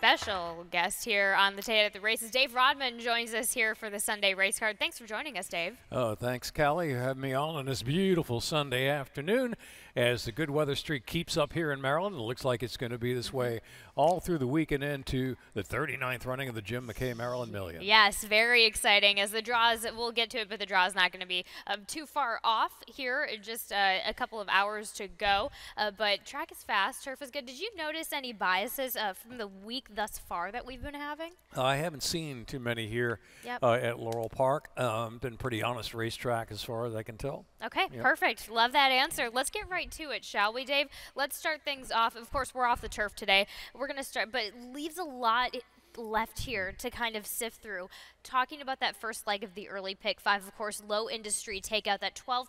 special guest here on the Day at the Races. Dave Rodman joins us here for the Sunday race card. Thanks for joining us, Dave. Oh, thanks, Callie. You have me on this beautiful Sunday afternoon as the good weather streak keeps up here in Maryland. It looks like it's going to be this way all through the week and into the 39th running of the Jim McKay Maryland Million. Yes, very exciting. As the draws, we'll get to it, but the draw is not going to be too far off here. Just a couple of hours to go. But track is fast, turf is good. Did you notice any biases from the week thus far that we've been having? I haven't seen too many here at Laurel Park. Been pretty honest racetrack as far as I can tell. Okay, perfect. Love that answer. Let's get right to it, shall we, Dave? Let's start things off. Of course, we're off the turf today. We're going to start, but it leaves a lot left here to kind of sift through. Talking about that first leg of the early pick five, of course, low industry takeout, that 12%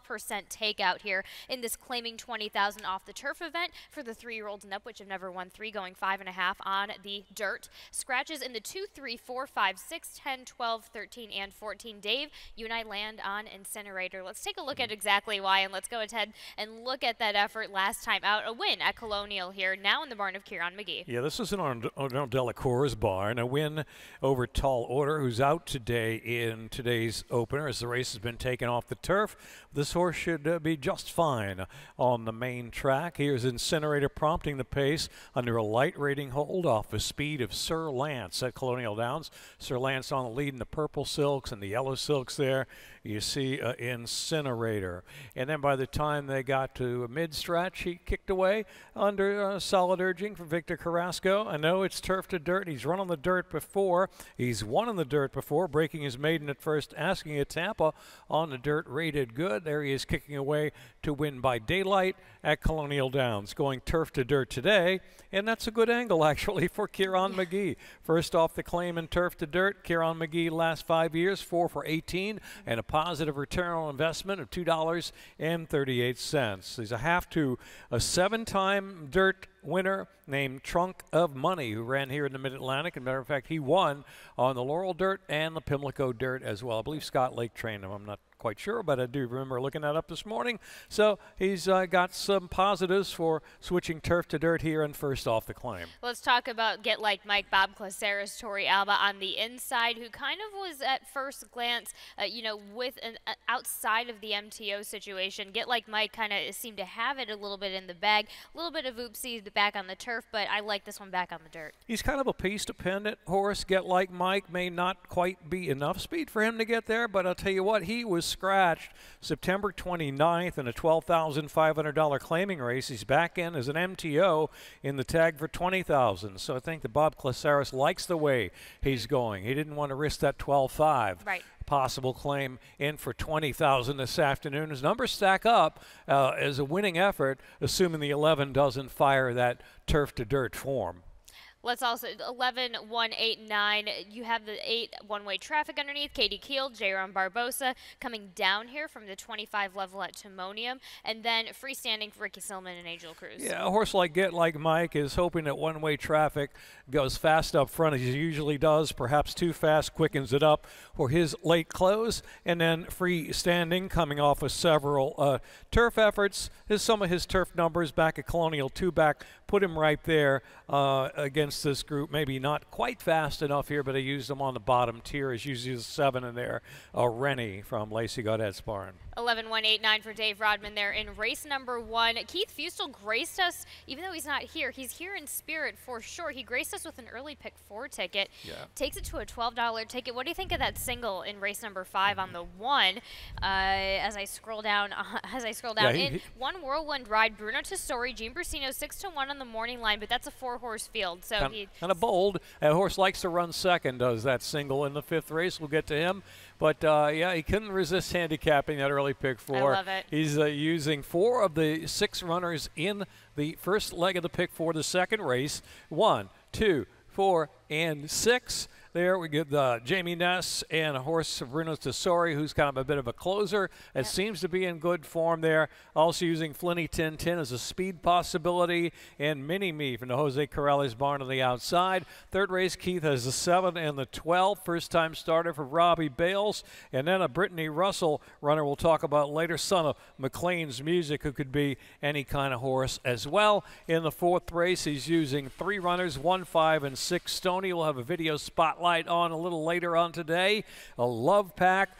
takeout here in this claiming 20,000 off the turf event for the 3-year-olds and up, which have never won 3, going 5.5 on the dirt. Scratches in the 2, 3, 4, 5, 6, 10, 12, 13, and 14. Dave, you and I land on Incinerator. Let's take a look at exactly why, and let's go ahead and look at that effort last time out. A win at Colonial here, now in the barn of Kieran McGee. Yeah, this is an Arnold Delacour's barn. A win over Tall Order, who's out today in today's opener as the race has been taken off the turf. This horse should be just fine on the main track. Here's Incinerator prompting the pace under a light rating hold off the speed of Sir Lance at Colonial Downs. Sir Lance on the lead in the purple silks and the yellow silks there. You see Incinerator. And then by the time they got to mid-stretch, he kicked away under solid urging from Victor Carrasco. I know it's turf to dirt. He's run on the dirt before. He's won on the dirt before, breaking his maiden at first, asking at Tampa on the dirt, rated good. There he is kicking away to win by daylight at Colonial Downs, going turf to dirt today, and that's a good angle actually for Kieran McGee. First off the claim in turf to dirt, Kieran McGee last 5 years, 4 for 18, and a positive return on investment of $2.38. He's a half to a 7-time dirt winner named Trunk of Money, who ran here in the Mid-Atlantic. As a matter of fact, he won on the Laurel Dirt and the Pimlico Dirt as well. I believe Scott Lake trained him. I'm not quite sure, but I do remember looking that up this morning. So he's got some positives for switching turf to dirt here and first off the claim. Let's talk about Get Like Mike, Bob Claceres, Tori Alba on the inside, who kind of was at first glance, you know, with an outside of the MTO situation. Get Like Mike kind of seemed to have it a little bit in the bag, a little bit of oopsies back on the turf, but I like this one back on the dirt. He's kind of a pace-dependent horse. Get Like Mike may not quite be enough speed for him to get there, but I'll tell you what, he was scratched September 29th in a $12,500 claiming race. He's back in as an MTO in the tag for $20,000. So I think that Bob Claceres likes the way he's going. He didn't want to risk that 12.5. Right. Possible claim in for $20,000 this afternoon. His numbers stack up as a winning effort, assuming the 11 doesn't fire that turf to dirt form. Let's also 11, 1, 8, 9. You have the 8 one-way traffic underneath. Katie Keel, J-Ron Barbosa coming down here from the 25 level at Timonium, and then freestanding for Ricky Silman and Angel Cruz. Yeah, a horse like Get Like Mike is hoping that one-way traffic goes fast up front as he usually does, perhaps too fast, quickens it up for his late close, and then freestanding coming off of several turf efforts. Some of his turf numbers back at Colonial 2-back put him right there against this group. Maybe not quite fast enough here, but I used him on the bottom tier. As usually 7 in there. Rennie from Lacey Gaudet's barn. 11, 1, 8, 9 for Dave Rodman there in race number 1. Keith Fustel graced us, even though he's not here. He's here in spirit for sure. He graced us with an early pick 4 ticket. Yeah. Takes it to a $12 ticket. What do you think of that single in race number 5 on the 1? As I scroll down, in one whirlwind ride, Bruno Testori, Gene Brusino, 6-1 on the morning line, but that's a 4-horse field. So kind of bold. That horse likes to run second, does that single in the 5th race. We'll get to him. But, yeah, he couldn't resist handicapping that early pick 4. I love it. He's using 4 of the 6 runners in the first leg of the pick 4, the second race. 1, 2, 4, and 6. there. We get Jamie Ness and a horse, Bruno Tessori, who's kind of a bit of a closer. It seems to be in good form there. Also using Flinny Tin Tin as a speed possibility, and Mini Me from the Jose Corrales barn on the outside. Third race, Keith has the 7 and the 12. First-time starter for Robbie Bales. And then a Brittany Russell runner we'll talk about later, son of McLean's Music, who could be any kind of horse as well. In the fourth race, he's using 3 runners, 1, 5, and 6. Stoney will have a video spotlight on a little later on today. A Love Pack,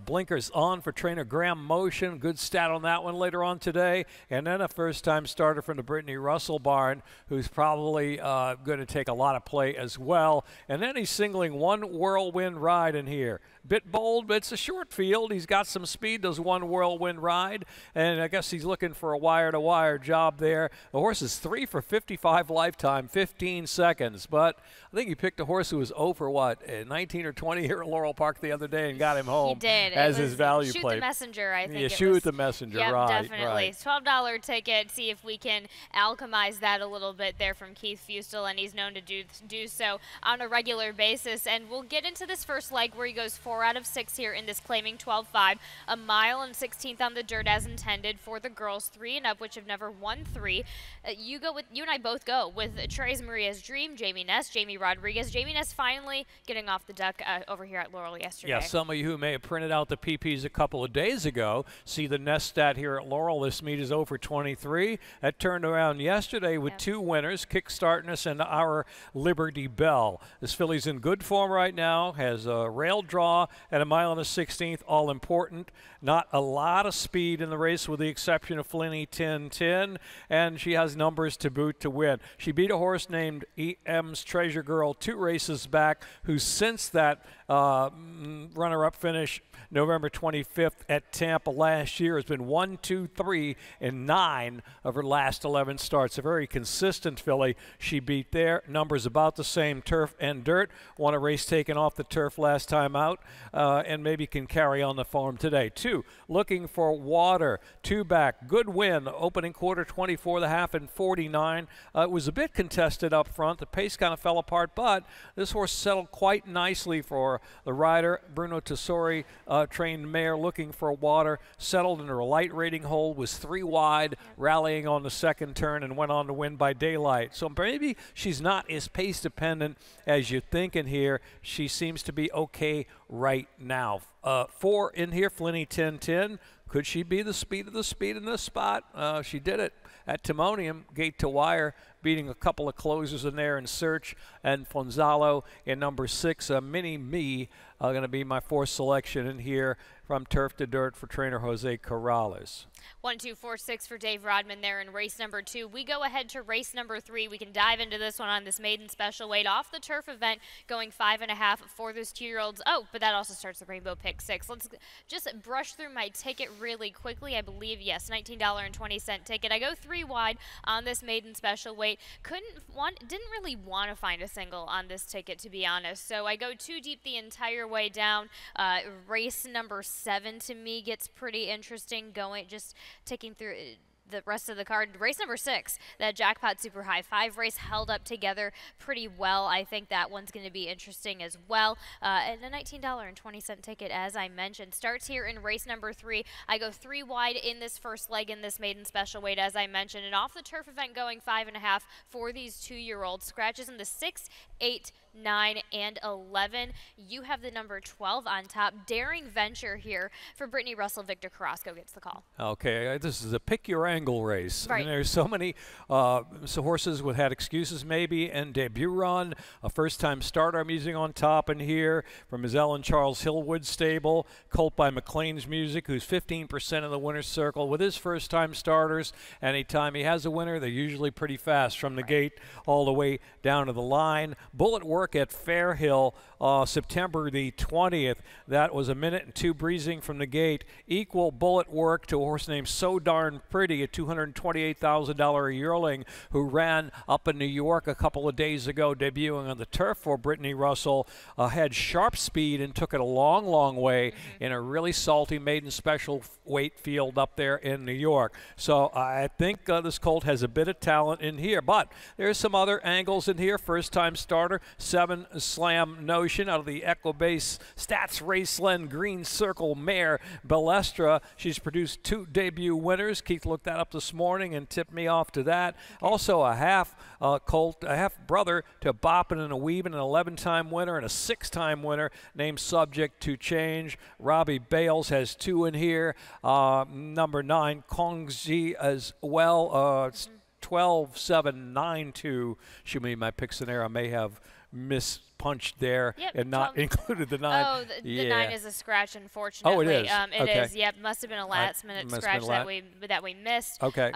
blinkers on for trainer Graham Motion. Good stat on that one later on today. And then a first-time starter from the Brittany Russell barn, who's probably going to take a lot of play as well. And then he's singling one Whirlwind Ride in here. Bit bold, but it's a short field. He's got some speed, does one Whirlwind Ride, and I guess he's looking for a wire-to-wire job there. The horse is 3 for 55 lifetime, 15 seconds, but I think he picked a horse who was 0 for what, 19 or 20 here at Laurel Park the other day and got him home. He did. As his value play. Shoot the Messenger, I think. Yeah, Shoot the Messenger, yep, right. Definitely. Right. $12 ticket. See if we can alchemize that a little bit there from Keith Fustel, and he's known to do so on a regular basis. And we'll get into this first leg where he goes 4 out of 6 here in this claiming 12.5. A mile and 16th on the dirt as intended for the girls, 3 and up, which have never won 3. You and I both go with Therese Maria's Dream, Jamie Ness, Jamie Rodriguez. Jamie Ness finally getting off the duck over here at Laurel yesterday. Yeah, some of you who may have printed out the PPs a couple of days ago see the Ness stat here at Laurel. This meet is over 23. That turned around yesterday with 2 winners, Kickstarting Us and Our Liberty Bell. This filly's in good form right now, has a rail draw at a mile and a 16th, all important. Not a lot of speed in the race with the exception of Flinny Tin Tin, and she has numbers to boot to win. She beat a horse named E.M.'s Treasure Girl 2 races back, who since that runner-up finish November 25th at Tampa last year has been 1, 2, 3 in 9 of her last 11 starts. A very consistent filly. She beat there. Numbers about the same, turf and dirt. Won a race taken off the turf last time out, and maybe can carry on the form today. 2, looking for water. 2 back. Good win. Opening quarter 24.5 and 49. It was a bit contested up front. The pace kind of fell apart, but this horse settled quite nicely for the rider. Bruno Tessori, trained mare, looking for water, settled in her light rating hole, was 3 wide, rallying on the second turn, and went on to win by daylight. So maybe she's not as pace dependent as you're thinking here. She seems to be okay right now. 4 in here, Flinny Tin Tin. Could she be the speed of the speed in this spot? She did it at Timonium, gate to wire, beating a couple of closers in there in Search and Fonzalo in number 6. Mini Me going to be my 4th selection in here from turf to dirt for trainer Jose Corrales. 1, 2, 4, 6 for Dave Rodman there in race number 2. We go ahead to race number 3. We can dive into this one on this maiden special weight off the turf event, going 5.5 for those 2-year-olds. Oh, but that also starts the Rainbow Pick 6. Let's just brush through my ticket really quickly. I believe, yes, $19.20 ticket. I go 3 wide on this maiden special weight. Didn't really want to find a single on this ticket, to be honest. So I go 2 deep the entire way down. Race number 7 to me gets pretty interesting, going just ticking through the rest of the card. Race number 6, that Jackpot Super High 5 race held up together pretty well. I think that one's going to be interesting as well. And a $19.20 ticket, as I mentioned, starts here in race number 3. I go 3 wide in this first leg in this maiden special weight, as I mentioned, and off the turf event going 5.5 for these 2-year-olds. Scratches in the 6, 8, 9, and 11. You have the number 12 on top. Daring Venture here for Brittany Russell. Victor Carrasco gets the call. Okay, this is a pick your angle race. Right. I mean, there's so many horses with had excuses maybe, and debut run, a first-time starter I'm using on top in here from his Ellen Charles Hillwood stable, colt by McLean's Music, who's 15% of the winner's circle. With his first-time starters, anytime he has a winner, they're usually pretty fast from the gate all the way down to the line. Bullet Work at Fairhill, September the 20th. That was 1 minute and 2 breezing from the gate. Equal Bullet Work to a horse named So Darn Pretty. $228,000 yearling who ran up in New York a couple of days ago, debuting on the turf for Brittany Russell, had sharp speed and took it a long, long way in a really salty maiden special weight field up there in New York. So I think this colt has a bit of talent in here, but there's some other angles in here. First-time starter, 7 Slam Notion out of the Equibase Stats Raceland Green Circle mare Balestra. She's produced 2 debut winners. Keith looked that up this morning and tipped me off to that. Also a half colt, a half brother to Boppin' and a Weavin', an 11-time winner and a 6-time winner named Subject to Change. Robbie Bales has 2 in here. Number 9 Kongji as well. It's 12-7-9-2. Should be my pick scenario. I may have mispunched there and not included the 9. Oh, the 9 is a scratch, unfortunately. Oh, it is. It is. Yep, must have been a last-minute scratch that we missed. Okay.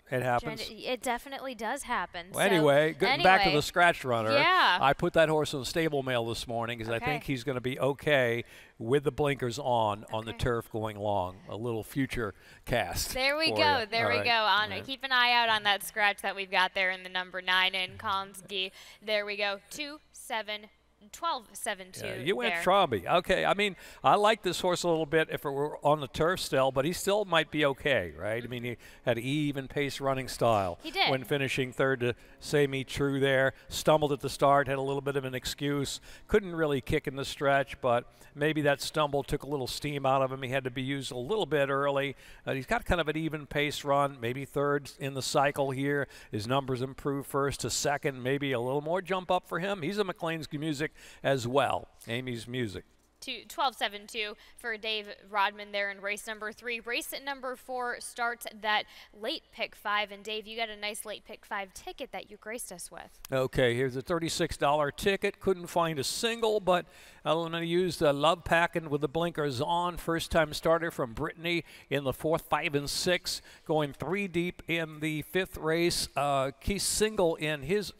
It happens. It definitely does happen. Well, anyway, getting back to the scratch runner. Yeah. I put that horse in the stable mail this morning because I think he's going to be okay with the blinkers on the turf going long. A little future cast. There we go. There we go. Keep an eye out on that scratch that we've got there in the number 9 in Konsgi. There we go. 12-7-2. You went Tromby. Okay. I mean, I like this horse a little bit if it were on the turf still, but he still might be okay, right? I mean, he had even pace running style. He did. When finishing third to Say Me True there. Stumbled at the start, had a little bit of an excuse. Couldn't really kick in the stretch, but maybe that stumble took a little steam out of him. He had to be used a little bit early. He's got kind of an even pace run, maybe third in the cycle here. His numbers improve first to second, maybe a little more jump up for him. He's a McLean's Music as well. Amy's Music. 12-7-2 for Dave Rodman there in race number 3. Race number 4 starts that late pick 5. And Dave, you got a nice late pick 5 ticket that you graced us with. Okay, here's a $36 ticket. Couldn't find a single, but I'm going to use the Love Packin' with the blinkers on. First time starter from Brittany in the 4th, 5, and 6. Going 3 deep in the 5th race. Key single in his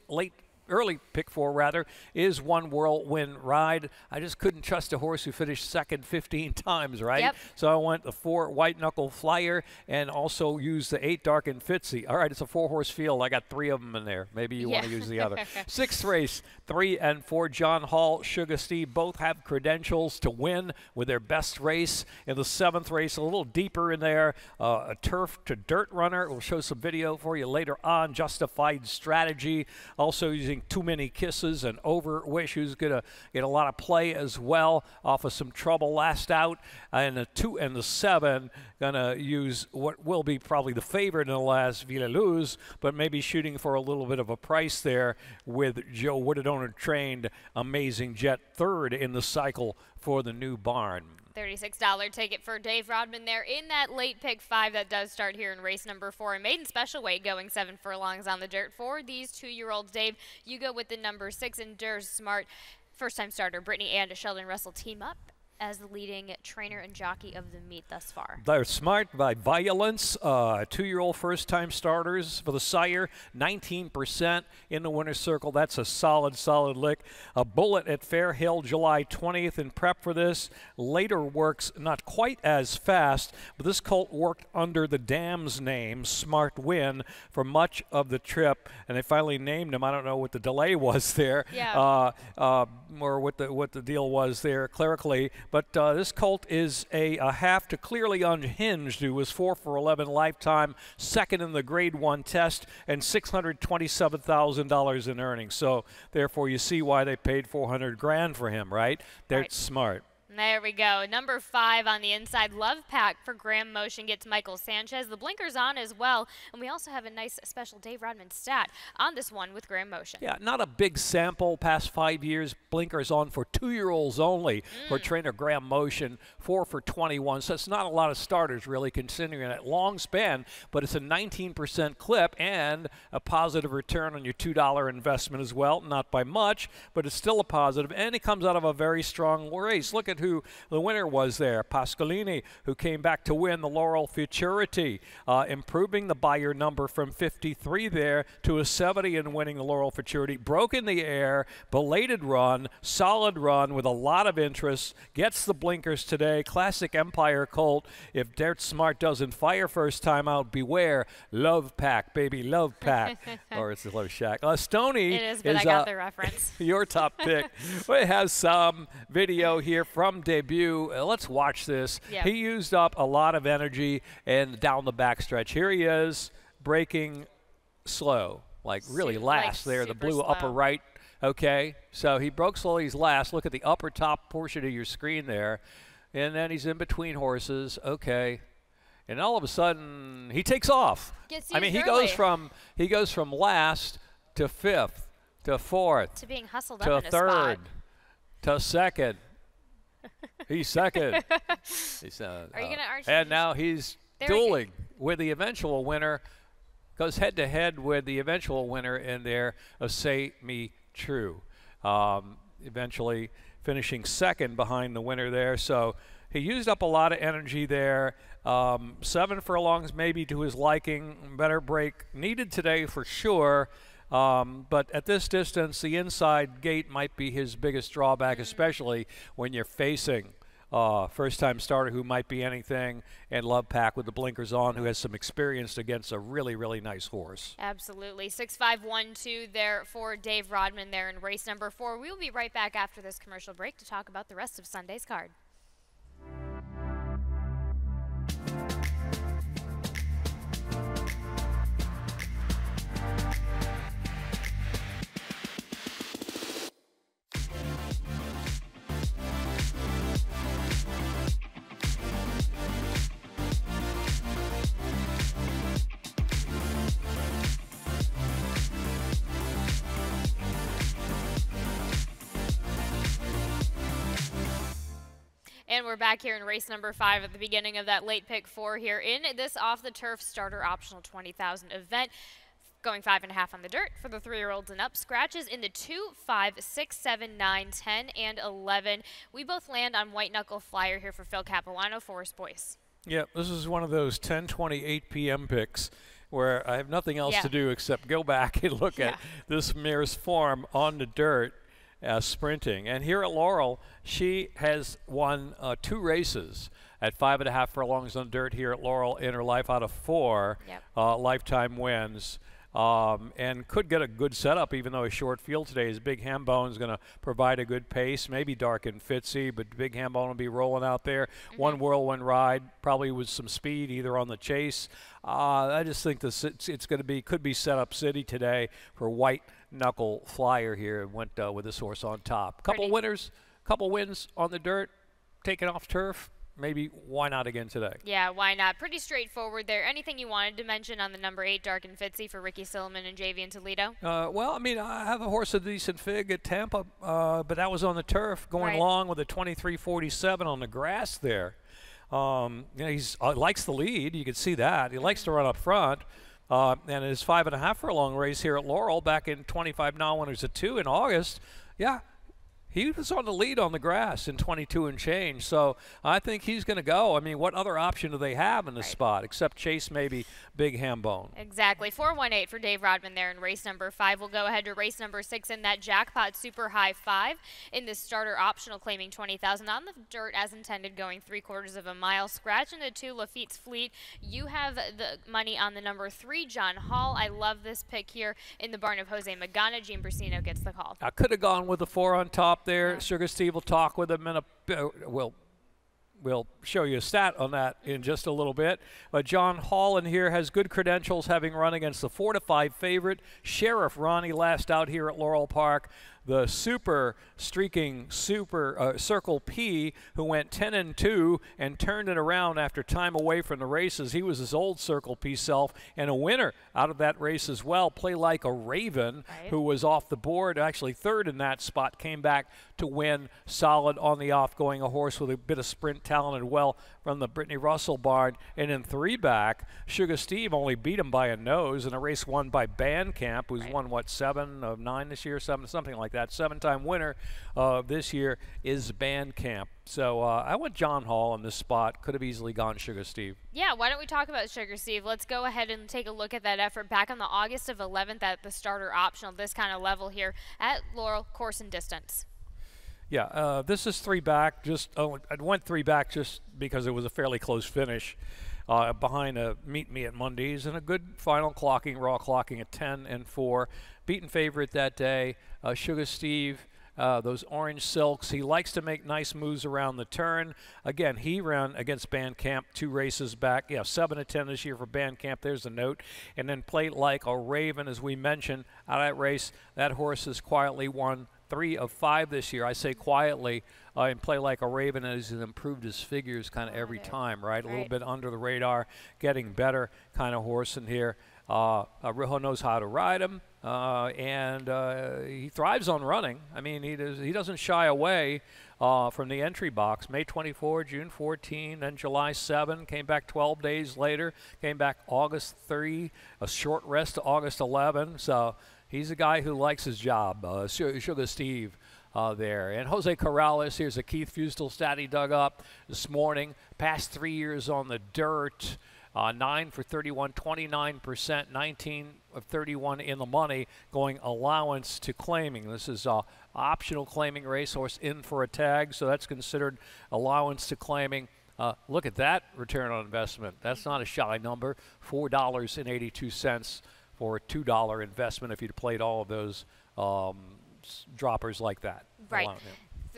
early pick 4 rather, is One Whirlwind Ride. I just couldn't trust a horse who finished second 15 times, right? Yep. So I went the 4 White Knuckle Flyer and also used the 8 Dark and Fitzy. All right, it's a 4-horse field. I got 3 of them in there. Maybe you want to use the other. 6th race, 3 and 4, John Hall, Sugar Steve, both have credentials to win with their best race. In the 7th race, a little deeper in there, a turf to dirt runner. We'll show some video for you later on. Justified Strategy, also using Too Many Kisses and Overwish, who's going to get a lot of play as well off of some trouble last out. And the 2 and the 7 going to use what will be probably the favorite in the last Villaluz, but maybe shooting for a little bit of a price there with Joe Woodadona trained Amazing Jet, 3rd in the cycle for the new barn. $36 ticket for Dave Rodman there in that late pick 5 that does start here in race number 4. And maiden special weight going 7 furlongs on the dirt for these 2-year-olds. Dave, you go with the number 6, Endures Smart. First-time starter Brittany and Sheldon Russell team up as the leading trainer and jockey of the meet thus far. They're Smart by Violence, 2-year-old first-time starters for the sire, 19% in the winner's circle. That's a solid, solid lick. A Bullet at Fair Hill, July 20th in prep for this. Later works not quite as fast, but this colt worked under the dam's name, Smart Win, for much of the trip, and they finally named him. I don't know what the delay was there, or what the deal was there clerically. But this colt is a half to Clearly Unhinged, who was 4 for 11 lifetime, 2nd in the Grade 1 test, and $627,000 in earnings. So therefore, you see why they paid $400 grand for him, right? They're smart. There we go. Number 5 on the inside, Love Pack for Graham Motion gets Michael Sanchez. The blinkers on as well. And we also have a nice special Dave Rodman stat on this one with Graham Motion. Yeah, not a big sample past 5 years. Blinkers on for 2-year-olds only for trainer Graham Motion, 4 for 21. So it's not a lot of starters really considering that long span, but it's a 19% clip and a positive return on your $2 investment as well. Not by much, but it's still a positive. And it comes out of a very strong race. Look at who the winner was there. Pasqualini, who came back to win the Laurel Futurity, improving the Beyer number from 53 there to a 70 and winning the Laurel Futurity. Broke in the air, belated run, solid run with a lot of interest. Gets the blinkers today. Classic Empire Colt. If Dirt Smart doesn't fire first time out, beware. Love Pack, baby, Love Pack. Or it's a Love Shack. Stoney It is, but I got the reference. Your top pick. We have some video here from debut. Let's watch this. Yep. He used up a lot of energy and down the backstretch. Here he is, braking slow, like really last there, the blue slow. upper right. Okay, so he broke slow. He's last. Look at the upper top portion of your screen there. And then he's in between horses. Okay. And all of a sudden, he takes off. I mean, he goes from last to fifth to fourth to being hustled to up in a third spot. to second. He's second. Are you gonna arch? And now he's There dueling with the eventual winner. Goes head to head with the eventual winner in there of Say Me True. Eventually finishing second behind the winner there. So he used up a lot of energy there. 7 furlongs maybe to his liking. Better break needed today for sure. But at this distance, the inside gate might be his biggest drawback, especially when you're facing first-time starter who might be anything, and Love Pack with the blinkers on, who has some experience against a really, really nice horse. Absolutely. 6-5-1-2 there for Dave Rodman there in race number 4. We will be right back after this commercial break to talk about the rest of Sunday's card. And we're back here in race number 5 at the beginning of that late pick 4 here in this off-the-turf starter optional 20,000 event. Going 5.5 on the dirt for the 3-year-olds and up. Scratches in the 2, 5, 6, 7, 9, 10, and 11. We both land on White Knuckle Flyer here for Phil Capuano, Forest Boys. Yeah, this is one of those 10:28 p.m. picks where I have nothing else to do except go back and look at this mare's form on the dirt. Sprinting. And here at Laurel, she has won 2 races at 5.5 furlongs on dirt here at Laurel in her life out of 4 lifetime wins. And could get a good setup, even though a short field today. His Big Hambone is going to provide a good pace, maybe Dark and Fitzy, but Big Hambone will be rolling out there. One whirlwind ride, probably with some speed either on the chase. I just think it's going to be, could be set up city today for White Knuckle Flyer here, and went with this horse on top. Couple winners, couple wins on the dirt, taken off turf. Maybe why not again today? Yeah, why not? Pretty straightforward there. Anything you wanted to mention on the number 8, Dark and Fitzy for Ricky Silliman and Javian Toledo? Well, I mean, I have a horse of decent fig at Tampa, but that was on the turf, going long with a 23.47 on the grass there. You know, he's likes the lead. You can see that. He likes to run up front. And his 5.5 furlong race here at Laurel back in 25 non-winners at 2 in August. Yeah, he was on the lead on the grass in 22 and change. So I think he's going to go. I mean, what other option do they have in this spot except chase maybe Big Hambone? Exactly. 4-1-8 for Dave Rodman there in race number 5. We'll go ahead to race number 6 in that jackpot super high 5 in the starter optional, claiming 20,000 on the dirt as intended, going 3/4 of a mile. Scratch into 2, Lafitte's Fleet. You have the money on the number 3, John Hall. I love this pick here in the barn of Jose Magana. Gene Brasino gets the call. I could have gone with the 4 on top there. Sugar Steve will talk with him in a we'll show you a stat on that in just a little bit. But John Hall in here has good credentials, having run against the 4-5 favorite Sheriff Ronnie last out here at Laurel Park. The streaking Circle P, who went 10-2 and turned it around after time away from the races. He was his old Circle P self and a winner out of that race as well. Play Like a Raven, who was off the board, actually third in that spot, came back to win solid on the off, going a horse with a bit of sprint talent and well from the Brittany Russell barn. And in 3 back, Sugar Steve only beat him by a nose in a race won by Bandcamp, who's won, what, 7 of 9 this year, something like like that. 7-time winner this year is Bandcamp. So I went John Hall in this spot. Could have easily gone Sugar Steve. Yeah, why don't we talk about Sugar Steve? Let's go ahead and take a look at that effort back on the August of 11th at the starter optional, this kind of level here at Laurel, course and distance. Yeah, this is 3 back. I went 3 back just because it was a fairly close finish behind a Meet Me at Mondays and a good final clocking, raw clocking at 10 and 4. Beaten favorite that day, Sugar Steve. Those orange silks. He likes to make nice moves around the turn. Again, he ran against Bandcamp 2 races back. Yeah, 7-10 this year for Bandcamp. There's the note. And then Played Like a Raven, as we mentioned, out of that race. That horse has quietly won 3 of 5 this year. I say quietly, and Play Like a Raven as he's improved his figures kind of every time, right? A little bit under the radar, getting better kind of horse in here. Rijo knows how to ride him, and he thrives on running. I mean, he doesn't shy away from the entry box. May 24, June 14, then July 7, came back 12 days later, came back August 3, a short rest to August 11. So he's a guy who likes his job, Sugar Steve. There. And Jose Corrales, here's a Keith Fustel stat he dug up this morning. Past 3 years on the dirt, 9 for 31, 29%, 19 of 31 in the money, going allowance to claiming. This is a optional claiming racehorse in for a tag, so that's considered allowance to claiming. Look at that return on investment. That's not a shy number, $4.82 for a $2 investment if you'd played all of those droppers like that. Right.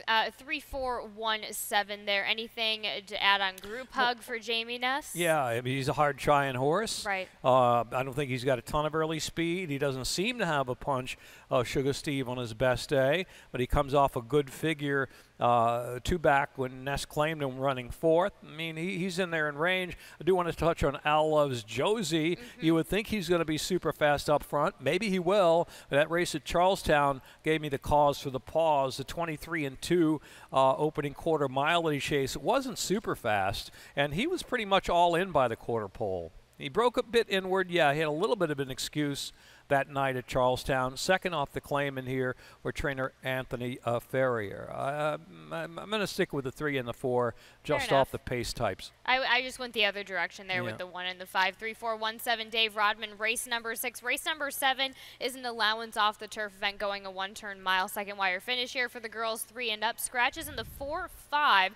3417 there. Anything to add on Group Hug for Jamie Ness? Yeah, I mean, he's a hard trying horse. Right. I don't think he's got a ton of early speed. He doesn't seem to have a punch of Sugar Steve on his best day, but he comes off a good figure 2 back when Ness claimed him running 4th. I mean, he's in there in range. I do want to touch on Al Love's Josie. You would think he's going to be super fast up front. Maybe he will. That race at Charlestown gave me the cause for the pause. The 23-2 opening quarter mile that he chased, it wasn't super fast, and he was pretty much all in by the quarter pole. He broke a bit inward. Yeah, he had a little bit of an excuse that night at Charlestown. Second off the claim in here were trainer Anthony Ferrier. I'm going to stick with the 3 and the 4 just off the pace types. I just went the other direction there with the 1 and the 5. 3-4-1-7, Dave Rodman, race number 6. Race number 7 is an allowance off the turf event going a 1-turn mile. Second wire finish here for the girls, 3 and up. Scratches in the 4-5.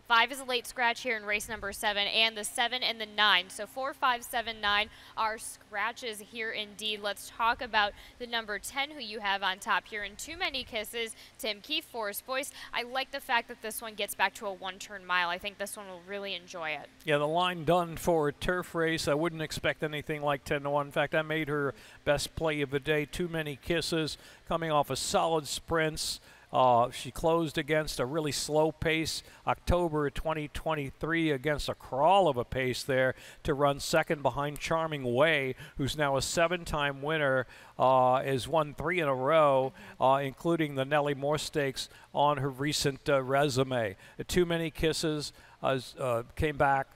5 is a late scratch here in race number 7, and the 7 and the 9. So 4, 5, 7, 9 are scratches here indeed. Let's talk about the number 10 who you have on top here in Too Many Kisses, Tim Keefe, Forest Boyce. I like the fact that this one gets back to a 1-turn mile. I think this one will really enjoy it. Yeah, the line done for a turf race. I wouldn't expect anything like 10-1. In fact, I made her best play of the day. Too Many Kisses, coming off a solid sprints. She closed against a really slow pace October 2023 against a crawl of a pace there to run second behind Charming Way, who's now a 7-time winner, has won 3 in a row, including the Nellie Moore Stakes on her recent resume. Too Many Kisses came back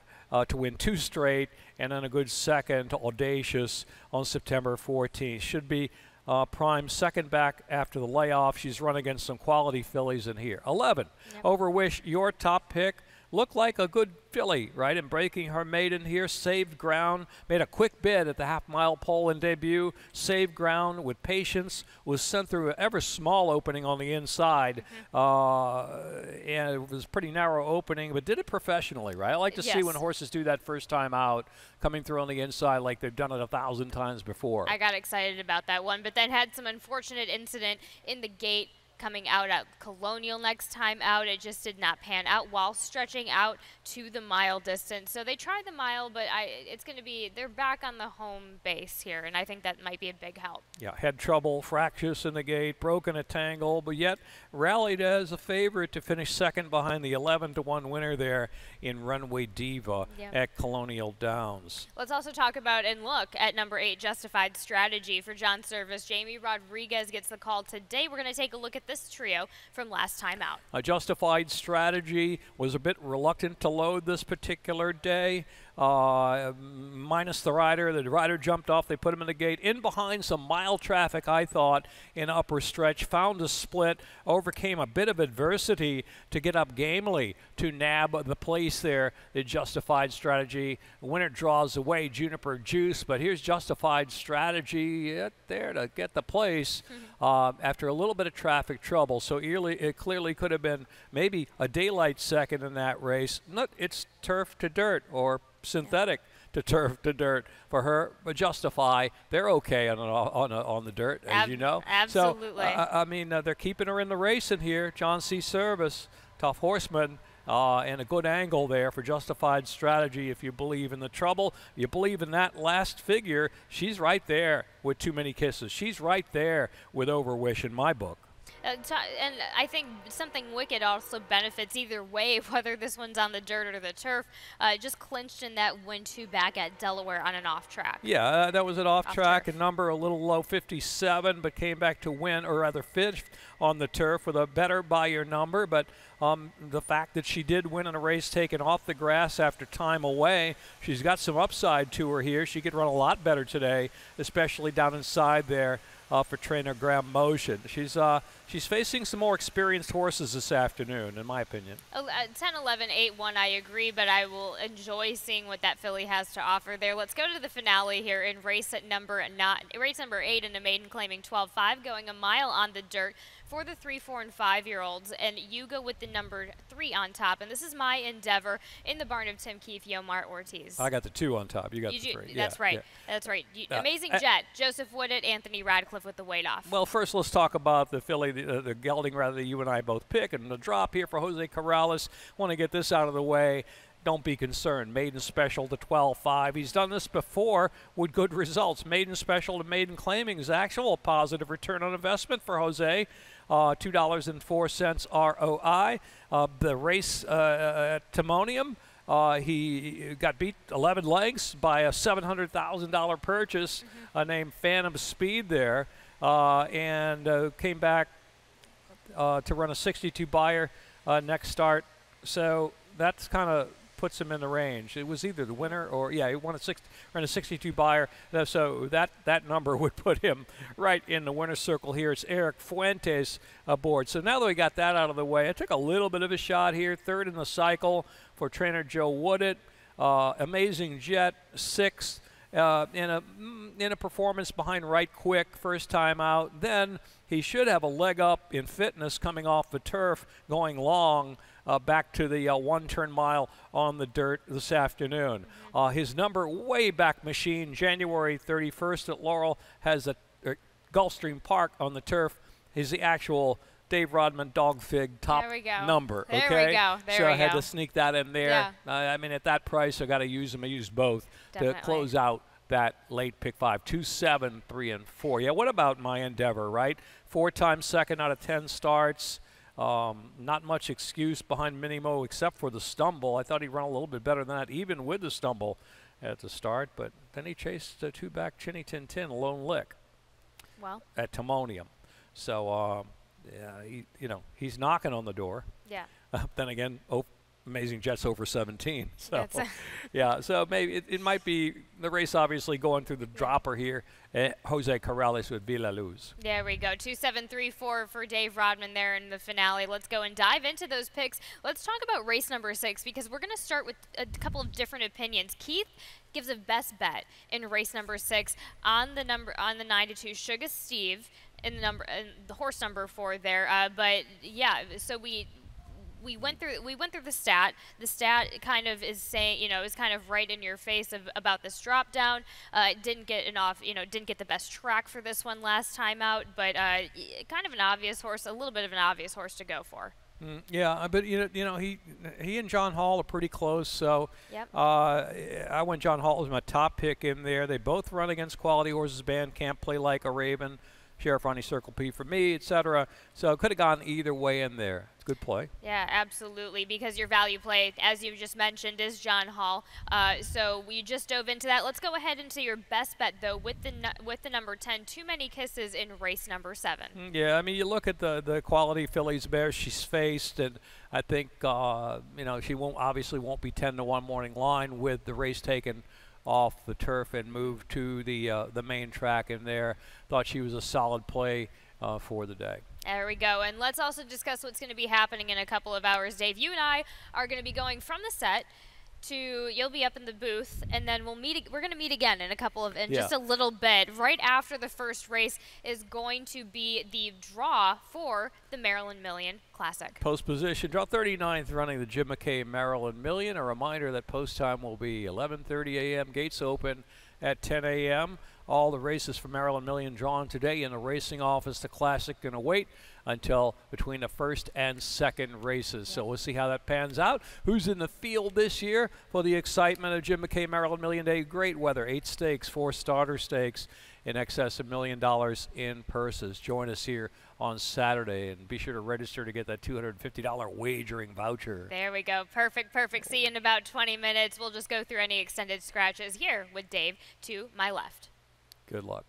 to win 2 straight, and then a good second to Audacious on September 14th. Should be prime second back after the layoff. She's run against some quality fillies in here. 11, over which your top pick looked like a good filly, right? And breaking her maiden here, saved ground, made a quick bid at the half-mile pole in debut, saved ground with patience, was sent through an ever small opening on the inside, and it was a pretty narrow opening, but did it professionally, right? I like to see when horses do that first time out, coming through on the inside like they've done it 1,000 times before. I got excited about that one, but then had some unfortunate incident in the gate coming out at Colonial next time out. It just did not pan out while stretching out to the mile distance. So they tried the mile, but it's going to be, they're back on the home base here, and I think that might be a big help. Yeah, had trouble, fractious in the gate, broken a tangle, but yet rallied as a favorite to finish second behind the 11-1 winner there in Runway Diva at Colonial Downs. Let's also talk about and look at number 8, Justified Strategy for John Service. Jamie Rodriguez gets the call today. We're going to take a look at this trio from last time out. A Justified Strategy was a bit reluctant to load this particular day. minus the rider. The rider jumped off. They put him in the gate. In behind some mild traffic, I thought, in upper stretch. Found a split. Overcame a bit of adversity to get up gamely to nab the place there. The Justified Strategy. Winner draws away Juniper Juice. But here's Justified Strategy there to get the place after a little bit of traffic trouble. So it clearly could have been maybe a daylight second in that race. It's turf to dirt or synthetic to turf to dirt for her. But Justify, they're okay on the dirt, as you know. Absolutely. So, I mean, they're keeping her in the race in here. John C. Service, tough horseman. And a good angle there for Justified Strategy if you believe in the trouble. You believe in that last figure, she's right there with Too Many Kisses. She's right there with Overwish in my book. And I think Something Wicked also benefits either way, whether this one's on the dirt or the turf. Just clinched in that win-2 back at Delaware on an off-track. Yeah, that was an off-track, turf. a number a little low, 57, but came back to win, or rather fifth on the turf with a better by your number. But the fact that she did win in a race taken off the grass after time away, she's got some upside to her here. She could run a lot better today, especially down inside there. For trainer Graham Motion. She's facing some more experienced horses this afternoon, in my opinion. 10, 11, 8, 1, I agree, but I will enjoy seeing what that filly has to offer there. Let's go to the finale here in race number 8 in the maiden claiming 12-5, going a mile on the dirt for the 3, 4, and 5-year-olds, and you go with the number 3 on top, and this is My Endeavor in the barn of Tim Keefe, Yomar Ortiz. I got the 2 on top. You got the 3. That's right. Yeah. That's right. Amazing Jet, Joseph Woodett, Anthony Radcliffe with the weight off. Well, first let's talk about the filly, the gelding rather that you and I both pick, and the drop here for Jose Corrales. Want to get this out of the way. Don't be concerned. Maiden Special to 12-5. He's done this before with good results. Maiden Special to Maiden Claiming is actual positive return on investment for Jose. $2.04 ROI. The race at Timonium, he got beat 11 lengths by a $700,000 purchase named Phantom Speed there, and came back to run a 62 buyer next start. So that's kind of puts him in the range. It was either the winner or, he ran a 62 buyer. So that number would put him right in the winner's circle here. It's Eric Fuentes aboard. So now that we got that out of the way, I took a little bit of a shot here. Third in the cycle for trainer Joe Woodett. Amazing Jet, 6th. In a performance behind Right Quick, first time out. Then he should have a leg up in fitness coming off the turf, going long back to the one-turn mile on the dirt this afternoon. His number way back machine, January 31st at Laurel, has a Gulfstream Park on the turf. Is the actual Dave Rodman Dog Fig top number. There okay? we go. So I had to sneak that in there. Yeah. I mean, at that price, I got to use them. I used both to close out that late pick 5. 2, 7, 3, and 4. Yeah, what about My Endeavor, right? 4 times second out of 10 starts. Not much excuse behind Minimo except for the stumble. I thought he ran a little bit better than that, even with the stumble at the start. But then he chased 2 back Chinny Tin Tin, a lone lick at Timonium. So, he's knocking on the door. Yeah. Then again, Amazing Jet's over 17. So, so maybe it might be the race obviously going through the dropper here. Jose Corrales with Villa Luz. There we go. 2, 7, 3, 4 for Dave Rodman there in the finale. Let's go and dive into those picks. Let's talk about race number 6 because we're going to start with a couple of different opinions. Keith gives a best bet in race number 6 on the 9-2 Sugar Steve in the horse number 4 there. But yeah, so we went through the stat. The stat kind of is saying, is kind of right in your face about this drop down. Didn't get the best track for this one last time out, but kind of an obvious horse, a little bit of an obvious horse to go for. Yeah, but he and John Hall are pretty close. So I went John Hall as my top pick in there. They both run against quality horses. Band Can't Play Like a Raven. Sheriff Ronnie Circle P for me, etc. So it could have gone either way in there. It's a good play. Yeah, absolutely, because your value play, as you just mentioned, is John Hall. So we just dove into that. Let's go ahead into your best bet, though, with the number 10, Too Many Kisses in race number 7. Yeah, I mean, you look at the quality fillies bears she's faced, and I think she won't be 10-1 morning line with the race taken off the turf and moved to the main track in there. Thought she was a solid play for the day. There we go. And let's also discuss what's going to be happening in a couple of hours. Dave, you and I are going to be going from the set you'll be up in the booth, and then we're going to meet again in just a little bit. Right after the first race is going to be the draw for the Maryland Million Classic. Post position, draw 39th, running the Jim McKay Maryland Million. A reminder that post time will be 11:30 a.m. Gates open at 10 a.m. All the races for Maryland Million drawn today in the racing office. The Classic going to wait until between the first and second races. So we'll see how that pans out. Who's in the field this year for the excitement of Jim McKay Maryland Million Day? Great weather, 8 stakes, 4 starter stakes in excess of $1 million in purses. Join us here on Saturday, and be sure to register to get that $250 wagering voucher. There we go. Perfect. See you in about 20 minutes. We'll just go through any extended scratches here with Dave to my left. Good luck.